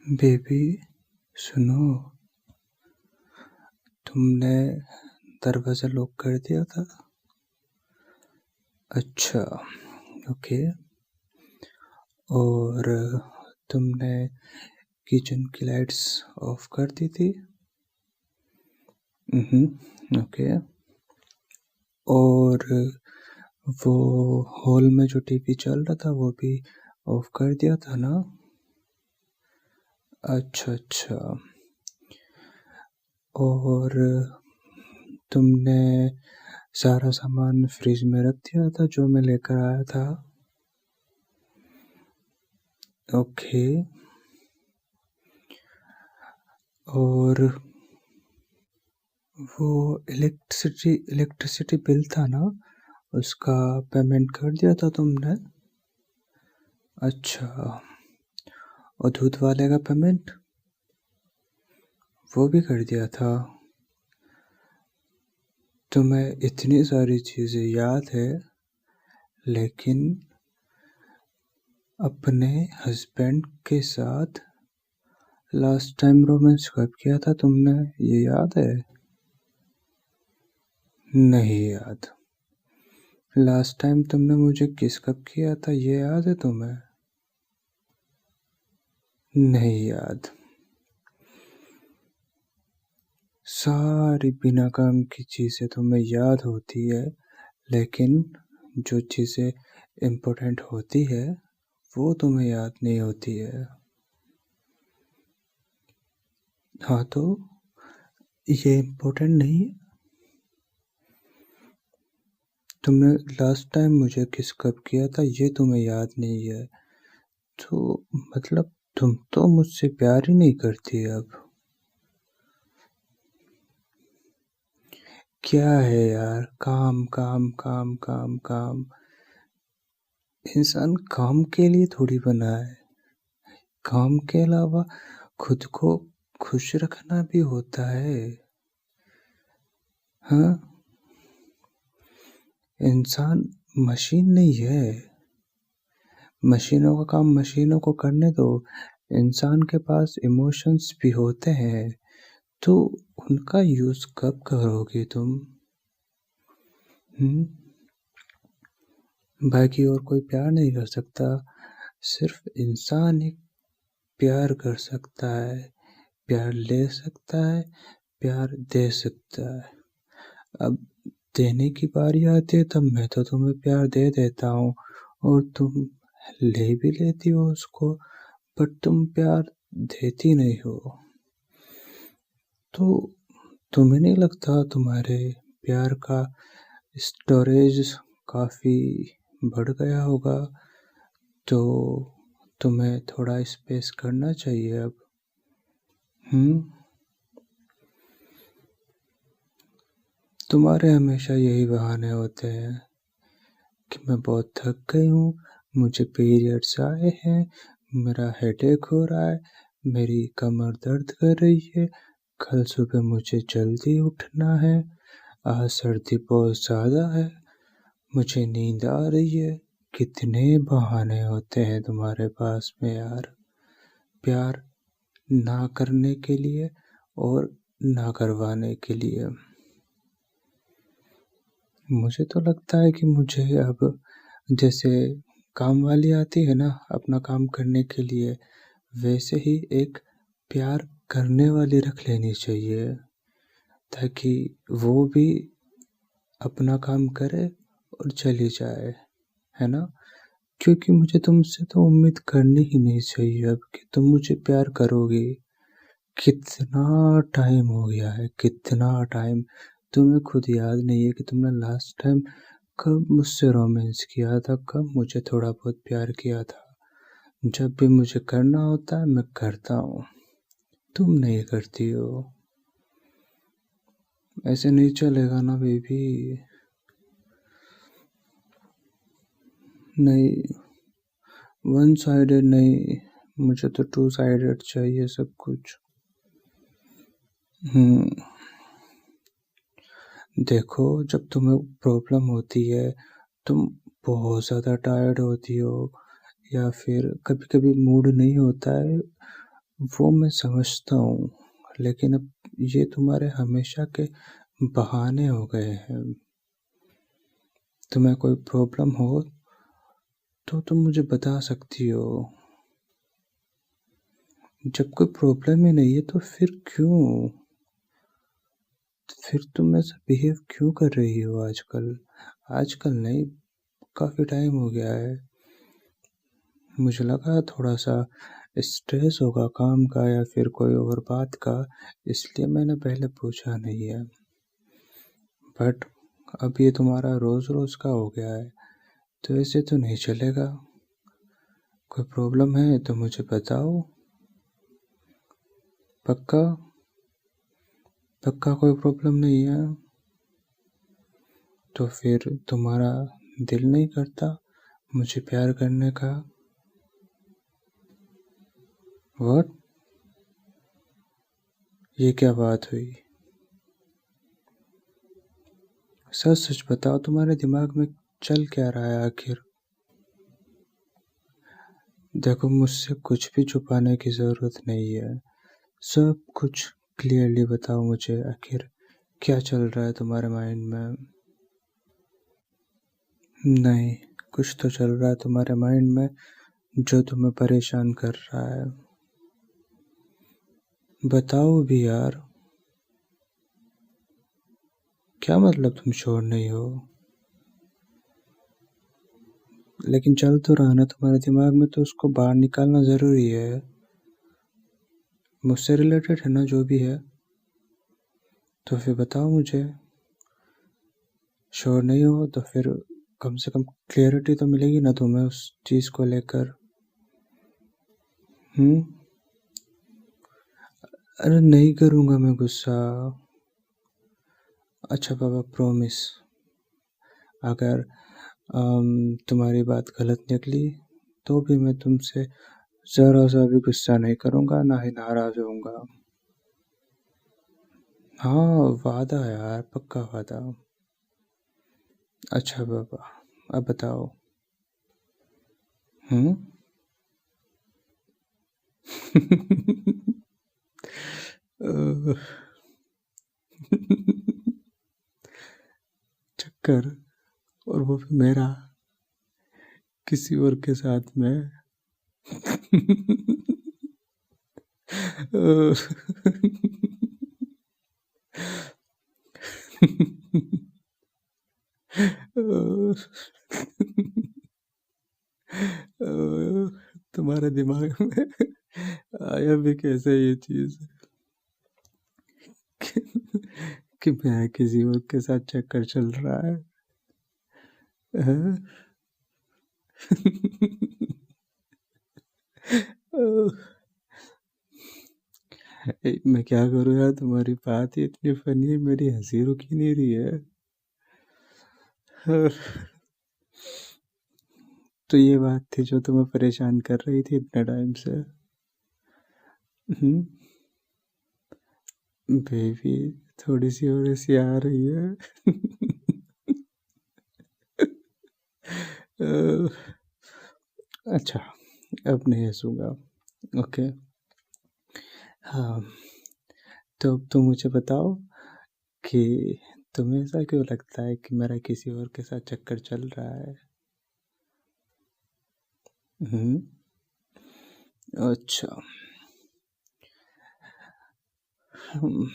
Baby, सुनो। तुमने दरवाज़ा लॉक कर दिया था? अच्छा, ओके। और तुमने किचन की लाइट्स ऑफ कर दी थी? ओके। और वो हॉल में जो टीवी चल रहा था वो भी ऑफ कर दिया था ना? अच्छा अच्छा। और तुमने सारा सामान फ्रिज में रख दिया था जो मैं लेकर आया था? ओके। और वो इलेक्ट्रिसिटी बिल था ना, उसका पेमेंट कर दिया था तुमने? अच्छा। और दूध वाले का पेमेंट वो भी कर दिया था? तुम्हें इतनी सारी चीज़ें याद है, लेकिन अपने हस्बैंड के साथ लास्ट टाइम रोमांस कब किया था तुमने, ये याद है? नहीं याद। लास्ट टाइम तुमने मुझे किस कब किया था, ये याद है तुम्हें? नहीं याद। सारी बिना काम की चीज़ें तुम्हें याद होती है, लेकिन जो चीज़ें इम्पोर्टेंट होती है वो तुम्हें याद नहीं होती है। हाँ, तो ये इम्पोर्टेंट नहीं है? तुमने लास्ट टाइम मुझे किस कब किया था ये तुम्हें याद नहीं है, तो मतलब तुम तो मुझसे प्यार ही नहीं करती अब। क्या है यार, काम काम काम काम काम। इंसान काम के लिए थोड़ी बना है। काम के अलावा खुद को खुश रखना भी होता है। हाँ, इंसान मशीन नहीं है। मशीनों का काम मशीनों को करने दो। इंसान के पास इमोशंस भी होते हैं, तो उनका यूज कब करोगे तुम? बाकी और कोई प्यार नहीं कर सकता, सिर्फ इंसान ही प्यार कर सकता है। प्यार ले सकता है, प्यार दे सकता है। अब देने की बारी आती है तब मैं तो तुम्हें प्यार दे देता हूँ और तुम ले भी लेती हो उसको, बट तुम प्यार देती नहीं हो। तो तुम्हें नहीं लगता तुम्हारे प्यार का स्टोरेज काफ़ी बढ़ गया होगा, तो तुम्हें थोड़ा स्पेस करना चाहिए अब। तुम्हारे हमेशा यही बहाने होते हैं कि मैं बहुत थक गई हूँ, मुझे पीरियड्स आए हैं, मेरा हेडेक हो रहा है, मेरी कमर दर्द कर रही है, कल सुबह मुझे जल्दी उठना है, आज सर्दी बहुत ज़्यादा है, मुझे नींद आ रही है। कितने बहाने होते हैं तुम्हारे पास में यार, प्यार ना करने के लिए और ना करवाने के लिए। मुझे तो लगता है कि मुझे अब जैसे काम वाली आती है ना अपना काम करने के लिए, वैसे ही एक प्यार करने वाली रख लेनी चाहिए, ताकि वो भी अपना काम करे और चली जाए, है ना? क्योंकि मुझे तुमसे तो उम्मीद करनी ही नहीं चाहिए अब कि तुम मुझे प्यार करोगी। कितना टाइम हो गया है, कितना टाइम। तुम्हें खुद याद नहीं है कि तुमने लास्ट टाइम कब मुझसे रोमांस किया था, कब मुझे थोड़ा बहुत प्यार किया था। जब भी मुझे करना होता है मैं करता हूँ, तुम नहीं करती हो। ऐसे नहीं चलेगा ना बेबी। नहीं, वन साइडेड नहीं, मुझे तो टू साइडेड चाहिए सब कुछ। देखो, जब तुम्हें प्रॉब्लम होती है, तुम बहुत ज़्यादा टायर्ड होती हो या फिर कभी कभी मूड नहीं होता है, वो मैं समझता हूँ, लेकिन अब ये तुम्हारे हमेशा के बहाने हो गए हैं। तुम्हें कोई प्रॉब्लम हो तो तुम मुझे बता सकती हो। जब कोई प्रॉब्लम ही नहीं है तो फिर तुम ऐसा बिहेव क्यों कर रही हो आजकल? आजकल नहीं, काफ़ी टाइम हो गया है। मुझे लगा थोड़ा-सा स्ट्रेस होगा काम का या फिर कोई और बात का, इसलिए मैंने पहले पूछा नहीं है। बट अब ये तुम्हारा रोज़-रोज़ का हो गया है, तो ऐसे तो नहीं चलेगा। कोई प्रॉब्लम है तो मुझे बताओ। पक्का? पक्का कोई प्रॉब्लम नहीं है? तो फिर तुम्हारा दिल नहीं करता मुझे प्यार करने का? व्हाट? ये क्या बात हुई? सच-सच बताओ, तुम्हारे दिमाग में चल क्या रहा है आखिर? देखो, मुझसे कुछ भी छुपाने की ज़रूरत नहीं है। सब कुछ क्लियरली बताओ मुझे, आखिर क्या चल रहा है तुम्हारे माइंड में? नहीं, कुछ तो चल रहा है तुम्हारे माइंड में जो तुम्हें परेशान कर रहा है। बताओ भी यार। क्या मतलब तुम श्योर नहीं हो? लेकिन चल तो रहा है ना तुम्हारे दिमाग में, तो उसको बाहर निकालना ज़रूरी है। मुझसे रिलेटेड है ना जो भी है, तो फिर बताओ मुझे। श्योर नहीं हो तो फिर कम से कम क्लियरिटी तो मिलेगी ना तुम्हें उस चीज़ को लेकर। हम्म। अरे नहीं करूँगा मैं गुस्सा। अच्छा बाबा, प्रॉमिस। अगर तुम्हारी बात गलत निकली तो भी मैं तुमसे ज़रा सा भी गुस्सा नहीं करूँगा, ना ही नाराज़ होऊंगा। हाँ, वादा यार, पक्का वादा। अच्छा बाबा, अब बताओ। हम्म। चक्कर, और वो भी मेरा, किसी और के साथ में। तुम्हारे दिमाग में आया भी कैसे ये चीज कि मैं किसी और के साथ चक्कर चल रहा है? हाँ? मैं क्या करूँ यार, तुम्हारी बात ही इतनी फनी है, मेरी हंसी रुक ही नहीं रही है। तो ये बात थी जो तुम्हें परेशान कर रही थी इतने टाइम से? हम्म। बेबी, थोड़ी सी और ऐसी आ रही है। अच्छा, अब नहीं हंसूंगा। ओके। हाँ, तो अब तुम मुझे बताओ कि तुम्हें ऐसा क्यों लगता है कि मेरा किसी और के साथ चक्कर चल रहा है? हम्म। अच्छा। हम्म,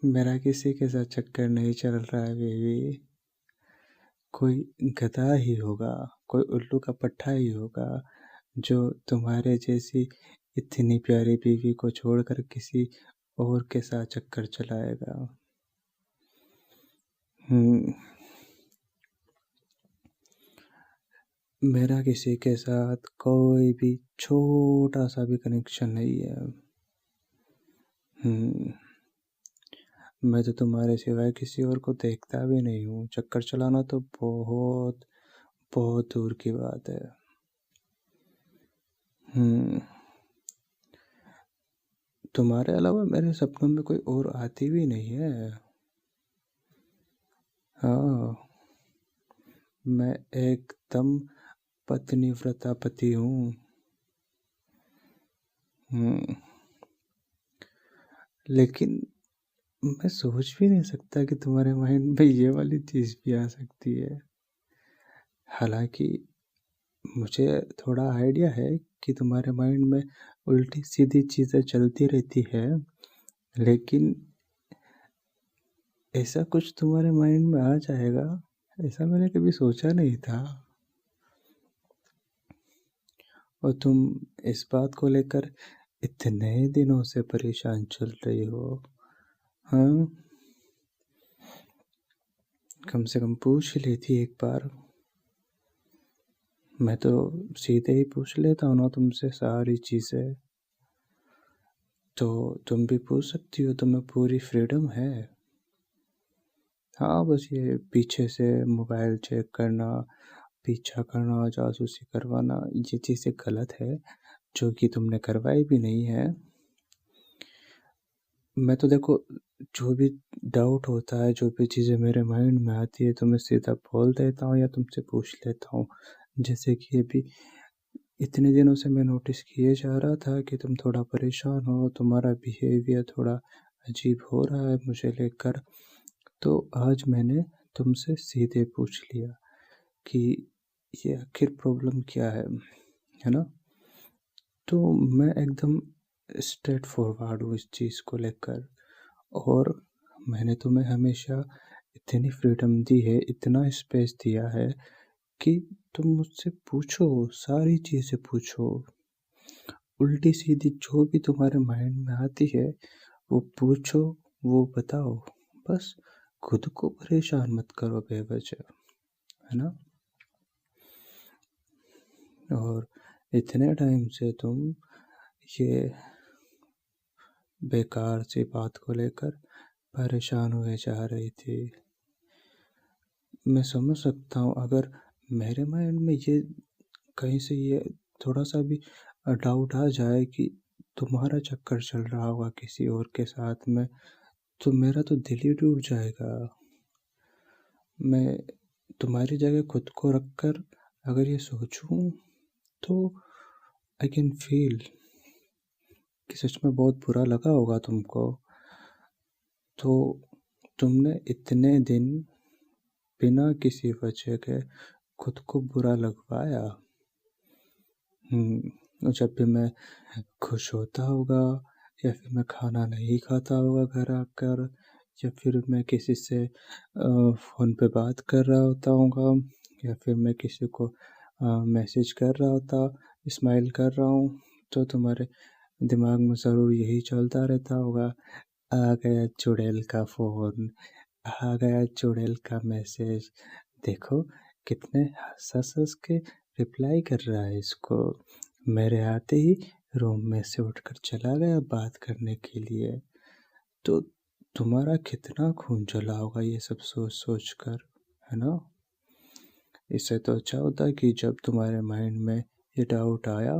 मेरा किसी के साथ चक्कर नहीं चल रहा है बेबी। कोई गधा ही होगा, कोई उल्लू का पट्टा ही होगा जो तुम्हारे जैसी इतनी प्यारी बीवी को छोड़कर किसी और के साथ चक्कर चलाएगा। हम्म। मेरा किसी के साथ कोई भी छोटा सा भी कनेक्शन नहीं है। हम्म। मैं तो तुम्हारे सिवाय किसी और को देखता भी नहीं हूँ। चक्कर चलाना तो बहुत बहुत दूर की बात है। हम्म। तुम्हारे अलावा मेरे सपनों में कोई और आती भी नहीं है। हाँ, मैं एकदम पत्नी व्रता पति हूँ। हुँ, लेकिन मैं सोच भी नहीं सकता कि तुम्हारे माइंड में ये वाली चीज़ भी आ सकती है। हालाँकि मुझे थोड़ा आइडिया है कि तुम्हारे माइंड में उल्टी-सीधी चीज़ें चलती रहती हैं, लेकिन ऐसा कुछ तुम्हारे माइंड में आ जाएगा, ऐसा मैंने कभी सोचा नहीं था। और तुम इस बात को लेकर इतने दिनों से परेशान चल रही हो, हाँ? कम से कम पूछ ही लेती एक बार। मैं तो सीधे ही पूछ लेता हूँ ना तुमसे सारी चीज़ें। तो तुम भी पूछ सकती हो, तुम्हें पूरी फ्रीडम है। हाँ, बस ये पीछे से मोबाइल चेक करना, पीछा करना, जासूसी करवाना, ये चीज़ें गलत है, जो कि तुमने करवाई भी नहीं है। मैं तो देखो, जो भी डाउट होता है, जो भी चीज़ें मेरे माइंड में आती है, तो मैं सीधा बोल देता हूँ या तुमसे पूछ लेता हूँ। जैसे कि अभी इतने दिनों से मैं नोटिस किए जा रहा था कि तुम थोड़ा परेशान हो, तुम्हारा बिहेवियर थोड़ा अजीब हो रहा है मुझे लेकर। तो आज मैंने तुमसे सीधे पूछ लिया कि ये आखिर प्रॉब्लम क्या है ना? तो मैं एकदम स्ट्रेट फॉरवर्ड हूँ इस चीज़ को लेकर। और मैंने तुम्हें हमेशा इतनी फ्रीडम दी है, इतना स्पेस दिया है कि तुम मुझसे पूछो, सारी चीज़ें पूछो। उल्टी-सीधी जो भी तुम्हारे माइंड में आती है, वो पूछो, वो बताओ। बस खुद को परेशान मत करो बेवजह, है ना? और इतने टाइम से तुम ये बेकार सी बात को लेकर परेशान हुए जा रही थी। मैं समझ सकता हूँ अगर मेरे माइंड में ये कहीं से ये थोड़ा-सा भी डाउट आ जाए कि तुम्हारा चक्कर चल रहा होगा किसी और के साथ में, तो मेरा तो दिल ही टूट जाएगा। मैं तुम्हारी जगह खुद को रखकर अगर ये सोचूँ, तो आई कैन फ़ील कि सच में बहुत बुरा लगा होगा तुमको। तो तुमने इतने दिन बिना किसी वजह के खुद को बुरा लगवाया। जब भी मैं खुश होता होगा, या फिर मैं खाना नहीं खाता होगा घर आकर, या फिर मैं किसी से फ़ोन पे बात कर रहा होता हूँगा, या फिर मैं किसी को मैसेज कर रहा होता, स्माइल कर रहा हूँ, तो तुम्हारे दिमाग में ज़रूर यही चलता रहता होगा, आ गया चुड़ैल का फ़ोन, आ गया चुड़ैल का मैसेज, देखो कितने हँस-हँस के रिप्लाई कर रहा है इसको। मेरे आते ही रूम में से उठकर चला गया बात करने के लिए। तो तुम्हारा कितना खून जला होगा ये सब सोच-सोच कर, है ना? इससे तो अच्छा होता कि जब तुम्हारे माइंड में ये डाउट आया,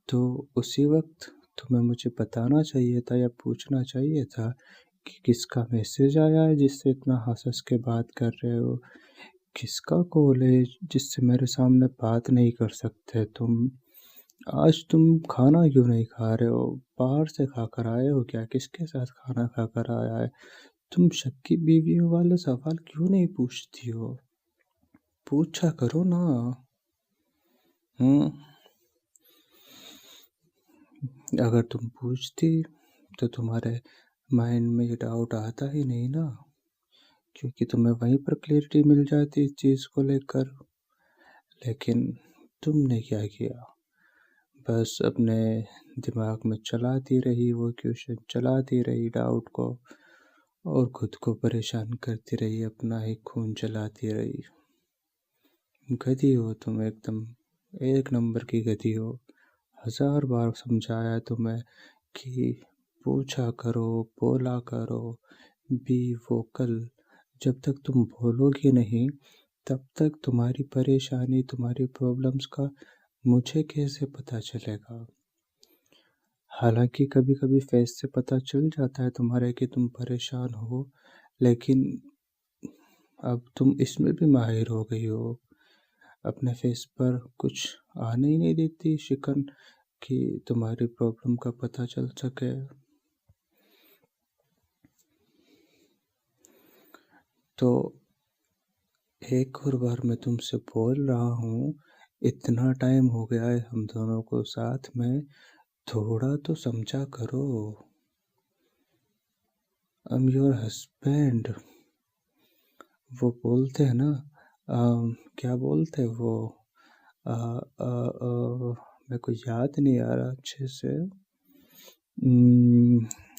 तो उसी वक़्त तुम्हें मुझे बताना चाहिए था या पूछना चाहिए था कि किसका मैसेज आया है जिससे इतना हँस-हँस के बात कर रहे हो? किसका कॉल है जिससे मेरे सामने बात नहीं कर सकते तुम? आज तुम खाना क्यों नहीं खा रहे हो? बाहर से खाकर आए हो क्या? किसके साथ खाना खाकर आया है? तुम शक बीवियों वाले सवाल क्यों नहीं पूछती हो? पूछा करो ना। हुँ, अगर तुम पूछती तो तुम्हारे माइंड में ये डाउट आता ही नहीं ना, क्योंकि तुम्हें वहीं पर क्लैरिटी मिल जाती इस चीज़ को लेकर। लेकिन तुमने क्या किया? बस अपने दिमाग में चलाती रही वो क्वेश्चन, चलाती रही डाउट को, और खुद को परेशान करती रही, अपना ही खून जलाती रही। गधी हो तुम एकदम, एक नंबर की गधी हो। हज़ार बार समझाया तुम्हें कि पूछा करो, बोला करो, बी वोकल। जब तक तुम बोलोगे नहीं, तब तक तुम्हारी परेशानी, तुम्हारी प्रॉब्लम्स का मुझे कैसे पता चलेगा? हालाँकि कभी-कभी फेस से पता चल जाता है तुम्हारे कि तुम परेशान हो, लेकिन अब तुम इसमें भी माहिर हो गई हो। अपने फेस पर कुछ आने ही नहीं देती शिकन कि तुम्हारी प्रॉब्लम का पता चल सके। तो एक और बार मैं तुमसे बोल रहा हूँ, इतना टाइम हो गया है हम दोनों को साथ में, थोड़ा तो समझा करो। I am your husband. वो बोलते हैं ना, क्या बोलते हैं वो, मेरे को याद नहीं आ रहा अच्छे से।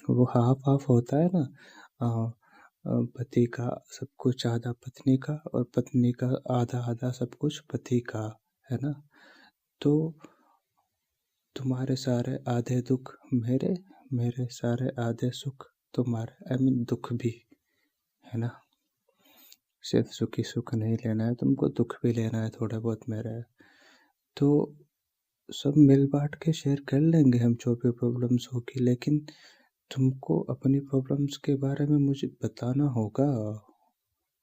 वो हाफ हाफ होता है ना, पति का सब कुछ आधा पत्नी का, और पत्नी का आधा आधा सब कुछ पति का, है ना। तो तुम्हारे सारे आधे दुख मेरे, मेरे सारे आधे सुख तुम्हारे, आई मीन दुख भी, है ना। सिर्फ सुखी सुख नहीं लेना है तुमको, दुख भी लेना है थोड़े बहुत मेरे। तो सब मिल बांट के शेयर कर लेंगे हम, जो भी प्रॉब्लम्स होगी, लेकिन तुमको अपनी प्रॉब्लम्स के बारे में मुझे बताना होगा,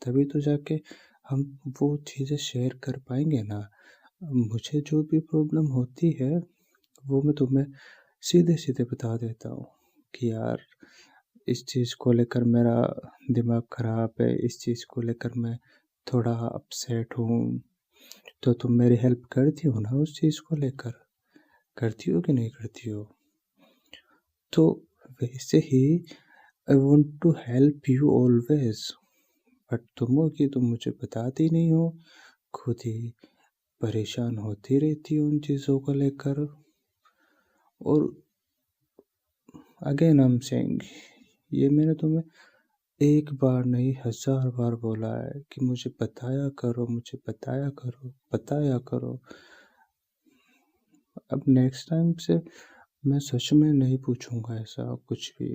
तभी तो जाके हम वो चीज़ें शेयर कर पाएंगे ना। मुझे जो भी प्रॉब्लम होती है वो मैं तुम्हें सीधे सीधे बता देता हूँ कि यार इस चीज़ को लेकर मेरा दिमाग ख़राब है, इस चीज़ को लेकर मैं थोड़ा अपसेट हूँ। तो तुम मेरी हेल्प करती हो ना उस चीज़ को लेकर, करती हो कि नहीं करती हो। तो वैसे ही I want to help you always, but तुम हो कि तुम मुझे बताती नहीं हो, खुद ही परेशान होती रहती हो उन चीज़ों को लेकर। और अगेन आई एम सेइंग, ये मैंने तुम्हें एक बार नहीं 1000 बार बोला है कि मुझे बताया करो, मुझे बताया करो, बताया करो। अब नेक्स्ट टाइम से मैं सच में नहीं पूछूंगा ऐसा कुछ भी।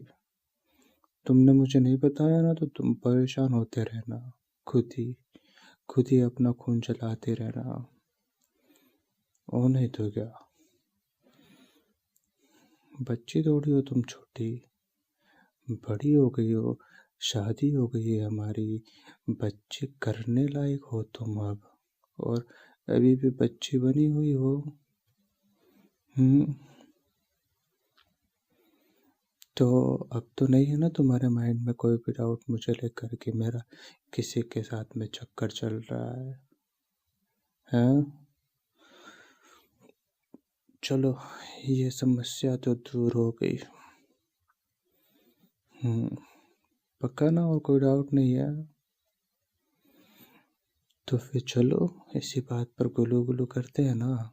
तुमने मुझे नहीं बताया ना, तो तुम परेशान होते रहना, खुद ही अपना खून जलाते रहना, और नहीं तो क्या। बच्ची थोड़ी हो तुम, छोटी बड़ी हो गई हो, शादी हो गई है हमारी, बच्चे करने लायक हो तुम अब, और अभी भी बच्ची बनी हुई हो। हम्म। तो अब तो नहीं है ना तुम्हारे माइंड में कोई भी डाउट मुझे लेकर कि मेरा किसी के साथ में चक्कर चल रहा है, हैं? चलो, ये समस्या तो दूर हो गई। पक्का ना, और कोई डाउट नहीं है? तो फिर चलो इसी बात पर गुलू गुलू करते हैं ना।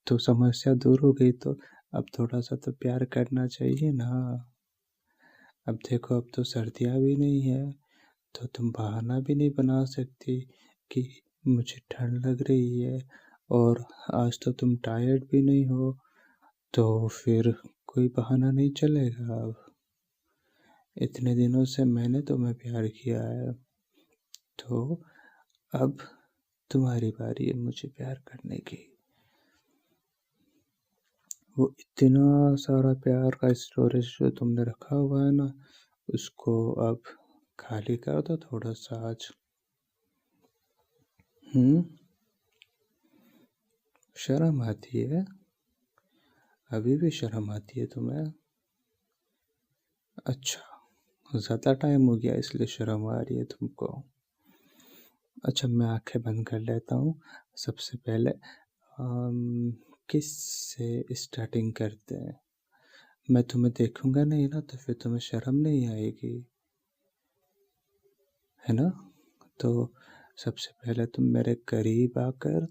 तो समस्या दूर हो गई, तो अब थोड़ा सा तो प्यार करना चाहिए ना। अब देखो, अब तो सर्दियाँ भी नहीं है, तो तुम बहाना भी नहीं बना सकती कि मुझे ठंड लग रही है, और आज तो तुम टायर्ड भी नहीं हो, तो फिर कोई बहाना नहीं चलेगा। अब इतने दिनों से मैंने तुम्हें प्यार किया है, तो अब तुम्हारी बारी है मुझे प्यार करने की। वो इतना सारा प्यार का स्टोरेज जो तुमने रखा हुआ है ना, उसको अब खाली कर दो थोड़ा सा आज। शर्म आती है? अभी भी शर्म आती है तुम्हें? अच्छा, ज़्यादा टाइम हो गया इसलिए शर्म आ रही है तुमको। अच्छा, मैं आंखें बंद कर लेता हूँ। सबसे पहले किस से स्टार्टिंग करते हैं? मैं तुम्हें देखूंगा नहीं ना, तो फिर तुम्हें शर्म नहीं आएगी, है ना। तो सबसे पहले तुम मेरे करीब आकर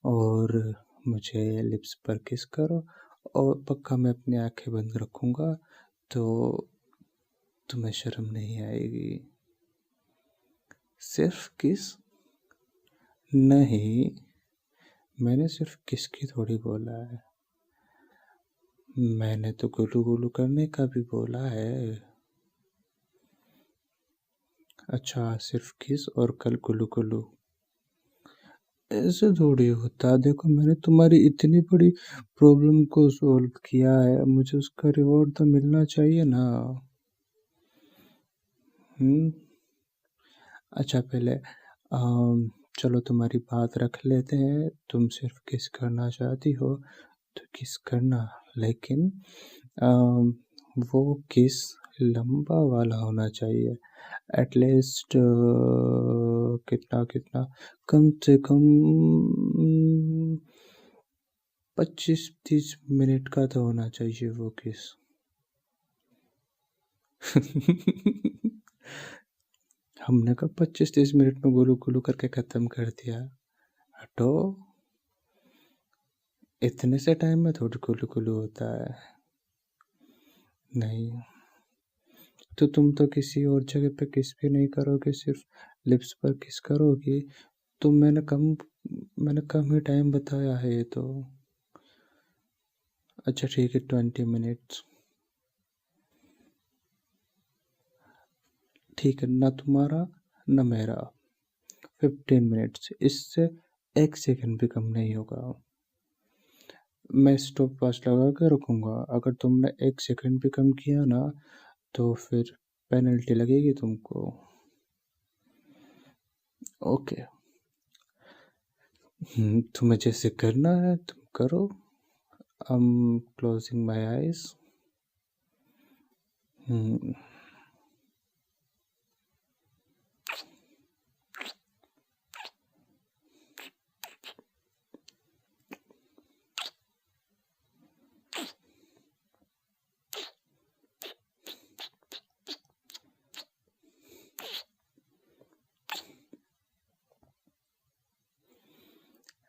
और मुझे लिप्स पर किस करो, और पक्का मैं अपनी आंखें बंद रखूंगा, तो तुम्हें शर्म नहीं आएगी। सिर्फ किस? नहीं, मैंने सिर्फ किस की थोड़ी बोला है, मैंने तो गुलू गुलू करने का भी बोला है। अच्छा, सिर्फ किस और कल गुलू गुलू, ऐसे थोड़ी होता। देखो, मैंने तुम्हारी इतनी बड़ी प्रॉब्लम को सॉल्व किया है, मुझे उसका रिवॉर्ड तो मिलना चाहिए ना। हम्म। अच्छा, पहले चलो तुम्हारी बात रख लेते हैं, तुम सिर्फ किस करना चाहती हो तो किस करना, लेकिन वो किस लंबा वाला होना चाहिए। एटलीस्ट कितना कितना, कम से कम 25-30 मिनट का तो होना चाहिए वो किस। हमने कब 25-30 मिनट में गुलू गुलू करके ख़त्म कर दिया। हटो, इतने से टाइम में थोड़ी गुलू गुलू होता है। नहीं, तो तुम तो किसी और जगह पे किस भी नहीं करोगे, सिर्फ लिप्स पर किस करोगी। तो मैंने कम ही टाइम बताया है ये तो। अच्छा ठीक है, 20 मिनट्स। ठीक है, ना तुम्हारा ना मेरा। 15 मिनट्स, इससे 1 सेकंड भी कम नहीं होगा। मैं स्टॉप वॉच लगा के रखूँगा, अगर तुमने 1 सेकंड भी कम किया ना तो फिर पेनल्टी लगेगी तुमको। ओके। तुम्हें जैसे करना है तुम करो। I am closing my eyes.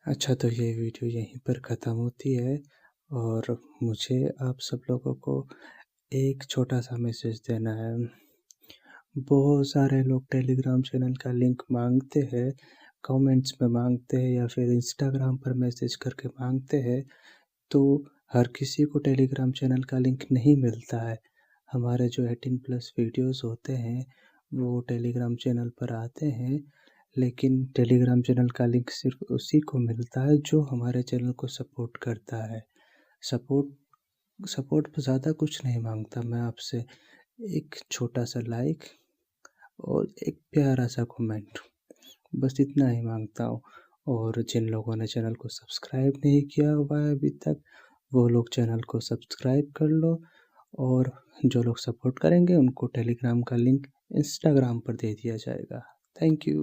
अच्छा, तो ये वीडियो यहीं पर ख़त्म होती है, और मुझे आप सब लोगों को एक छोटा सा मैसेज देना है। बहुत सारे लोग टेलीग्राम चैनल का लिंक मांगते हैं, कमेंट्स में मांगते हैं या फिर इंस्टाग्राम पर मैसेज करके मांगते हैं। तो हर किसी को टेलीग्राम चैनल का लिंक नहीं मिलता है। हमारे जो 18+ वीडियोस होते हैं वो टेलीग्राम चैनल पर आते हैं, लेकिन टेलीग्राम चैनल का लिंक सिर्फ उसी को मिलता है जो हमारे चैनल को सपोर्ट करता है। सपोर्ट सपोर्ट ज़्यादा कुछ नहीं मांगता मैं आपसे, एक छोटा सा लाइक और एक प्यारा सा कमेंट, बस इतना ही मांगता हूँ। और जिन लोगों ने चैनल को सब्सक्राइब नहीं किया हुआ है अभी तक, वो लोग चैनल को सब्सक्राइब कर लो, और जो लोग सपोर्ट करेंगे उनको टेलीग्राम का लिंक इंस्टाग्राम पर दे दिया जाएगा। Thank you.